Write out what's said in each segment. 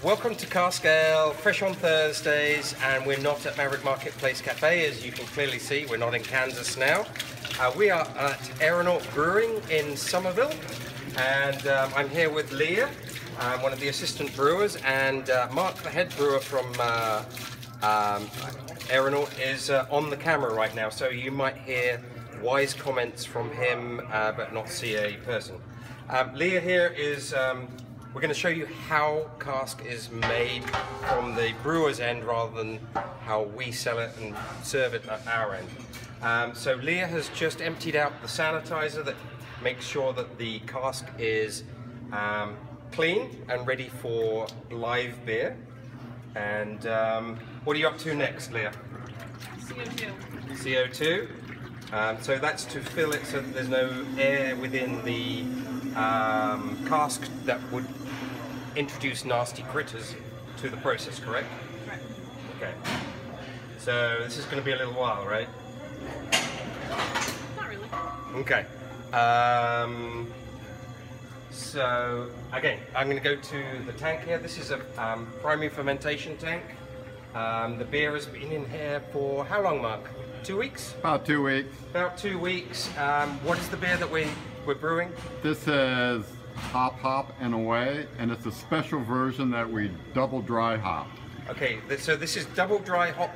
Welcome to Cask Ale, fresh on Thursdays, and we're not at Maverick Marketplace Cafe, as you can clearly see. We're not in Kansas now. We are at Aeronaut Brewing in Somerville, and I'm here with Leah, one of the assistant brewers, and Mark, the head brewer from Aeronaut, is on the camera right now, so you might hear wise comments from him, but not see a person. Leah here is, we're going to show you how cask is made from the brewer's end rather than how we sell it and serve it at our end. So Leah has just emptied out the sanitizer that makes sure that the cask is clean and ready for live beer. And what are you up to next, Leah? CO2. So that's to fill it so that there's no air within the cask that would introduce nasty critters to the process, correct? Correct. Okay. So this is going to be a little while, right? Not really. Okay. So again, I'm going to go to the tank here. This is a primary fermentation tank. The beer has been in here for how long, Mark? 2 weeks? About 2 weeks. About 2 weeks. What is the beer that we're brewing? This is hop and away, and it's a special version that we double dry hop. Okay, so this is double dry hop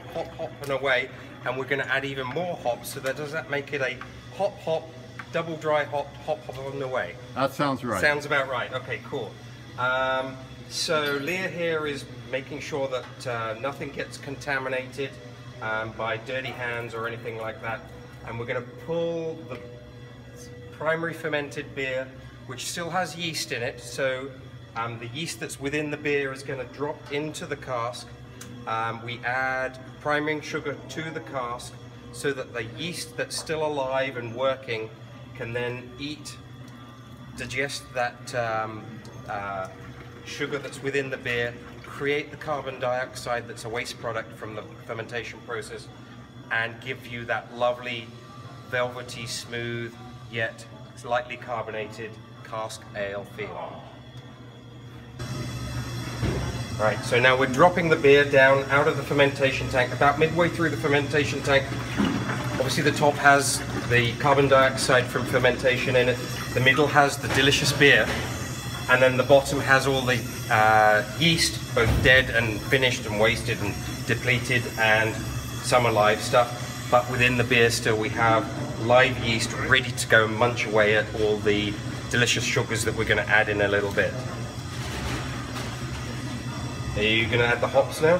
and away, and we're going to add even more hops. So does that make it a hop, double dry hop and away? That sounds right. Sounds about right. Okay, cool. So Leah here is making sure that nothing gets contaminated by dirty hands or anything like that, and we're going to pull the primary fermented beer, which still has yeast in it, so the yeast that's within the beer is going to drop into the cask. We add priming sugar to the cask so that the yeast that's still alive and working can then digest that sugar that's within the beer, create the carbon dioxide that's a waste product from the fermentation process, and give you that lovely velvety, smooth, yet slightly carbonated cask ale feel. Right, so now we're dropping the beer down out of the fermentation tank, about midway through the fermentation tank. Obviously the top has the carbon dioxide from fermentation in it, the middle has the delicious beer, and then the bottom has all the yeast, both dead and finished and wasted and depleted and some alive stuff. But within the beer still we have live yeast ready to go and munch away at all the delicious sugars that we're going to add in a little bit. Are you going to add the hops now?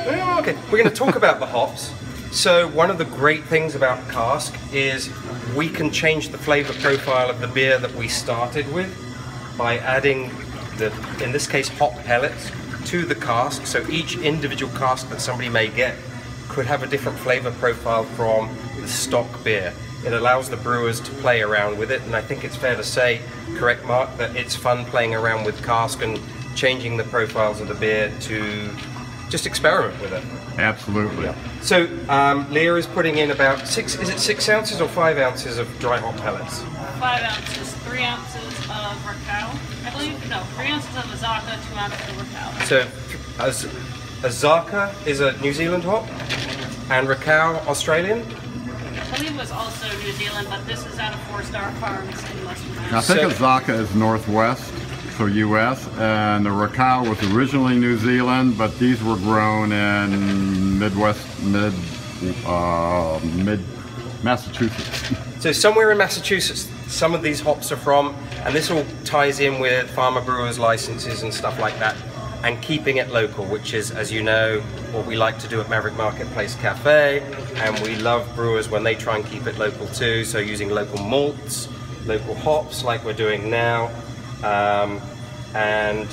Oh, okay, we're going to talk about the hops. So one of the great things about cask is we can change the flavor profile of the beer that we started with by adding in this case, hop pellets to the cask. So each individual cask that somebody may get could have a different flavor profile from the stock beer. It allows the brewers to play around with it, and I think it's fair to say, correct Mark, that it's fun playing around with cask and changing the profiles of the beer to just experiment with it. Absolutely. Yeah. So Leah is putting in about 6 ounces or 5 ounces of dry hop pellets? 5 ounces, 3 ounces of Raquel. I believe, no, 3 ounces of Azaka, 2 ounces of Raquel. So Azaka is a New Zealand hop, and Raquel Australian? I believe it was also New Zealand, but this is out of 4-Star Farms in Western Mass. I think Azaka is Northwest, so U.S., and the Raquel was originally New Zealand, but these were grown in mid Massachusetts. So somewhere in Massachusetts, some of these hops are from, and this all ties in with farmer brewers licenses and stuff like that, and keeping it local, which is, as you know, what we like to do at Maverick Marketplace Cafe, and we love brewers when they try and keep it local too, so using local malts, local hops like we're doing now, and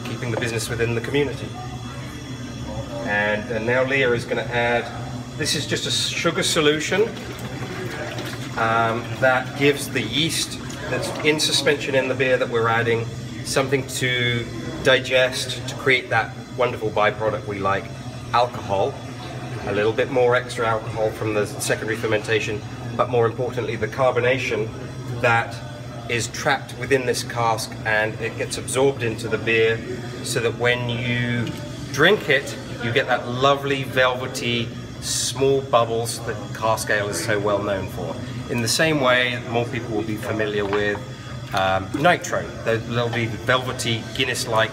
keeping the business within the community. And now Leah is going to add, this is just a sugar solution that gives the yeast that's in suspension in the beer that we're adding something to digest, to create that wonderful byproduct we like, alcohol, a little bit more extra alcohol from the secondary fermentation, but more importantly the carbonation that is trapped within this cask and it gets absorbed into the beer, so that when you drink it, you get that lovely velvety small bubbles that cask ale is so well known for. In the same way, more people will be familiar with nitro. There'll be velvety Guinness-like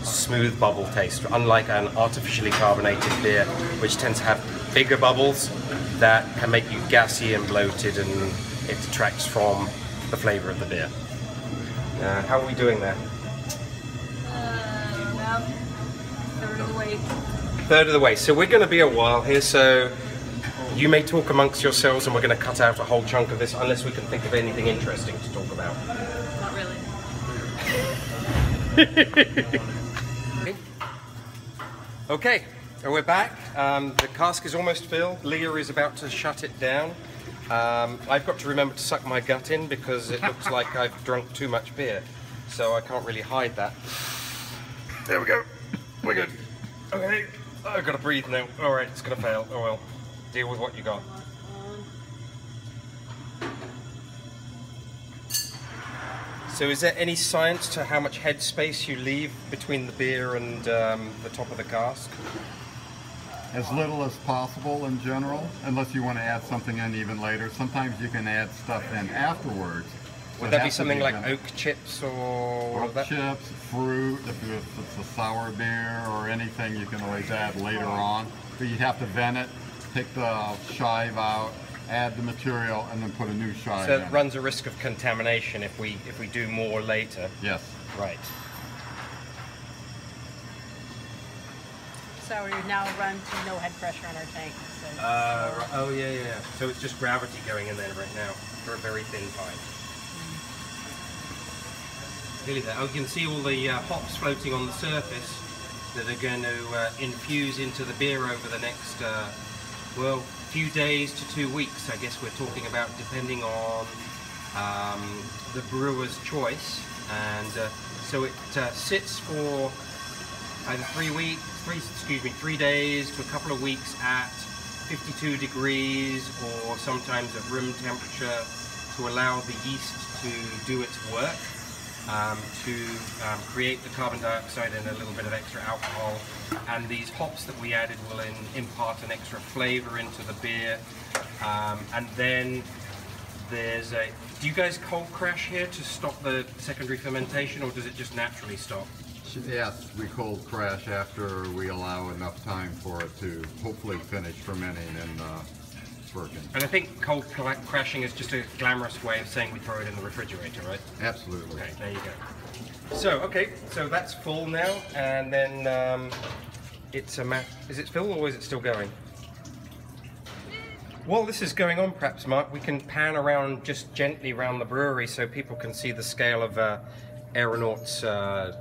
smooth bubble taste, unlike an artificially carbonated beer, which tends to have bigger bubbles that can make you gassy and bloated, and it detracts from the flavour of the beer. How are we doing there? About third of the way. Third of the way. So we're going to be a while here, so you may talk amongst yourselves, and we're going to cut out a whole chunk of this unless we can think of anything interesting to talk about. Not really. Okay, and we're back. The cask is almost filled. Leah is about to shut it down. I've got to remember to suck my gut in because it looks like I've drunk too much beer, so I can't really hide that. There we go. We're good. Okay, I've got to breathe now. All right, it's gonna fail. Oh well. Deal with what you got. So is there any science to how much head space you leave between the beer and the top of the cask? As little as possible in general, unless you want to add something in even later. Sometimes you can add stuff in afterwards. Would that be something like oak chips or oak chips, fruit, if it's a sour beer or anything you can always add later on. But you'd have to vent it, take the shive out, add the material, and then put a new shive in. So it runs a risk of contamination if we do more later. Yes. Right. So we now run to no head pressure on our tank. So Oh yeah. So it's just gravity going in there right now for a very thin pipe. Nearly there. Oh, you can see all the hops floating on the surface that are going to infuse into the beer over the next, well, few days to 2 weeks, I guess we're talking about, depending on the brewer's choice. And so it sits for either 3 days to a couple of weeks at 52 degrees, or sometimes at room temperature, to allow the yeast to do its work, to create the carbon dioxide and a little bit of extra alcohol. And these hops that we added will impart an extra flavor into the beer. And then there's a... Do you guys cold crash here to stop the secondary fermentation, or does it just naturally stop? Yes, we cold crash after we allow enough time for it to hopefully finish fermenting and working. And I think cold crashing is just a glamorous way of saying we throw it in the refrigerator, right? Absolutely. Okay, there you go. So, okay, so that's full now, and then it's a is it full or is it still going? While this is going on, perhaps, Mark, we can pan around just gently around the brewery so people can see the scale of Aeronaut's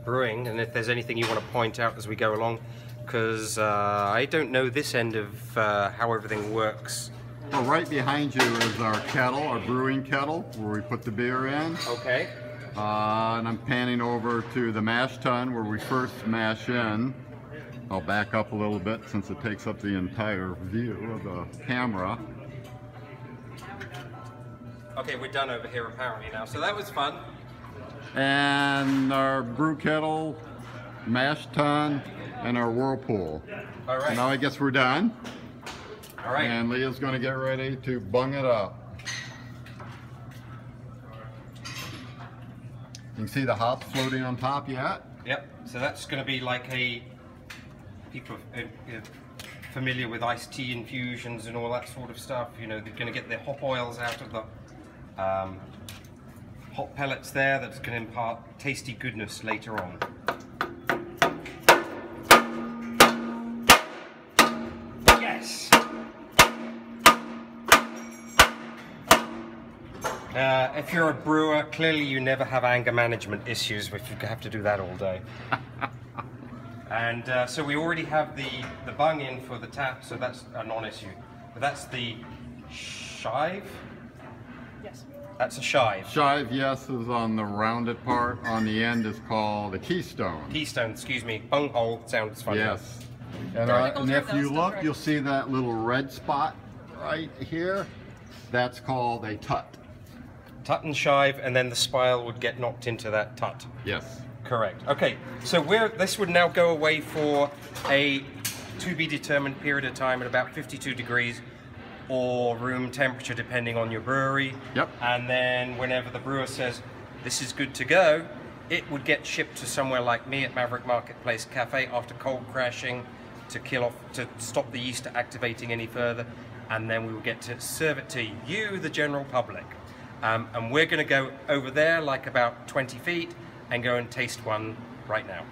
brewing, and if there's anything you want to point out as we go along, because I don't know this end of how everything works. Well, right behind you is our kettle, our brewing kettle, where we put the beer in. Okay. And I'm panning over to the mash tun where we first mash in. I'll back up a little bit since it takes up the entire view of the camera. Okay, we're done over here apparently now, so that was fun. And our brew kettle, mash tun, and our whirlpool. All right. Now I guess we're done. All right. And Leah's going to get ready to bung it up. You can see the hops floating on top yet? Yep. So that's going to be like a... People familiar with iced tea infusions and all that sort of stuff. You know, they're going to get the hop oils out of the hop pellets there. That's going to impart tasty goodness later on. Yes. If you're a brewer, clearly you never have anger management issues if you have to do that all day. And so we already have the bung in for the tap, so that's a non-issue. But that's the shive? yes. That's a shive. Shive, yes, is on the rounded part. On the end is called a keystone. Keystone, excuse me. Bunghole sounds funny. Yes. And if you look, you'll see that little red spot right here. That's called a tut. Tut and shive, and then the spile would get knocked into that tut. Yes. Correct. Okay, so this would now go away for a to be determined period of time at about 52 degrees or room temperature depending on your brewery. Yep. And then whenever the brewer says this is good to go, it would get shipped to somewhere like me at Maverick Marketplace Cafe after cold crashing to stop the yeast activating any further, and then we will get to serve it to you, the general public. And we're going to go over there like about 20 feet and go and taste one right now.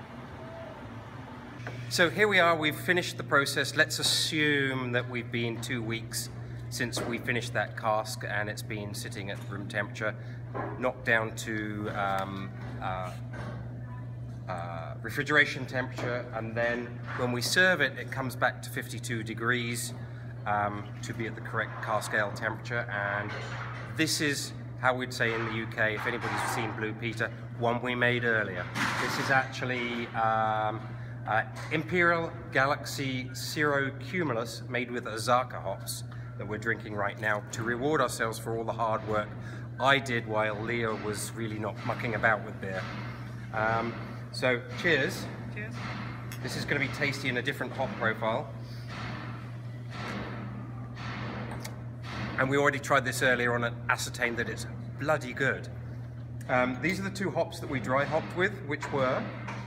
So here we are, we've finished the process. Let's assume that we've been 2 weeks since we finished that cask and it's been sitting at room temperature, knocked down to refrigeration temperature, and then when we serve it, it comes back to 52 degrees to be at the correct cask ale temperature. And this is how we'd say in the UK, if anybody's seen Blue Peter, one we made earlier. This is actually Imperial Galaxy Zero Cumulus made with Azacca hops that we're drinking right now to reward ourselves for all the hard work I did while Leah was really not mucking about with beer. So cheers. Cheers. This is going to be tasty in a different hop profile. And we already tried this earlier on and ascertained that it's bloody good. These are the two hops that we dry hopped with, which we're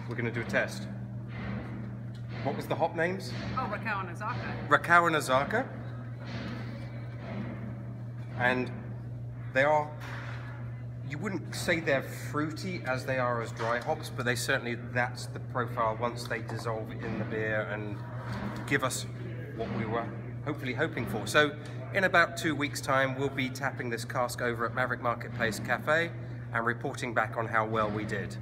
going to do a test. What was the hop names? Oh, Raquel and Azacca. Raquel and Azacca. And they are, you wouldn't say they're fruity as they are as dry hops, but they certainly, that's the profile once they dissolve in the beer and give us what we were hopefully hoping for. So in about 2 weeks' time, we'll be tapping this cask over at Maverick Marketplace Cafe and reporting back on how well we did.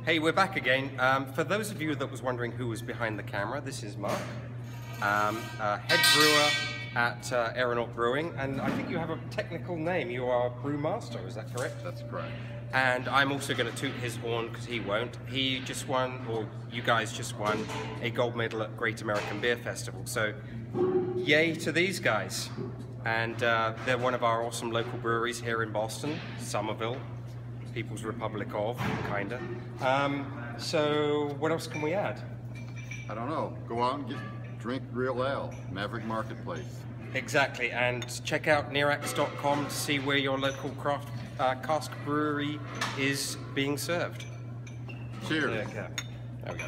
Hey, we're back again. For those of you that was wondering who was behind the camera, this is Mark, head brewer at Aeronaut Brewing, and I think you have a technical name. You are brewmaster, is that correct? That's correct. And I'm also going to toot his horn because he won't. He just won, or you guys just won, a gold medal at Great American Beer Festival. So, yay to these guys. And they're one of our awesome local breweries here in Boston, Somerville, People's Republic of, kinda. So, what else can we add? I don't know. Go out and drink real ale, Maverick Marketplace. Exactly, and check out nearax.com to see where your local craft cask brewery is being served. Cheers. There we go.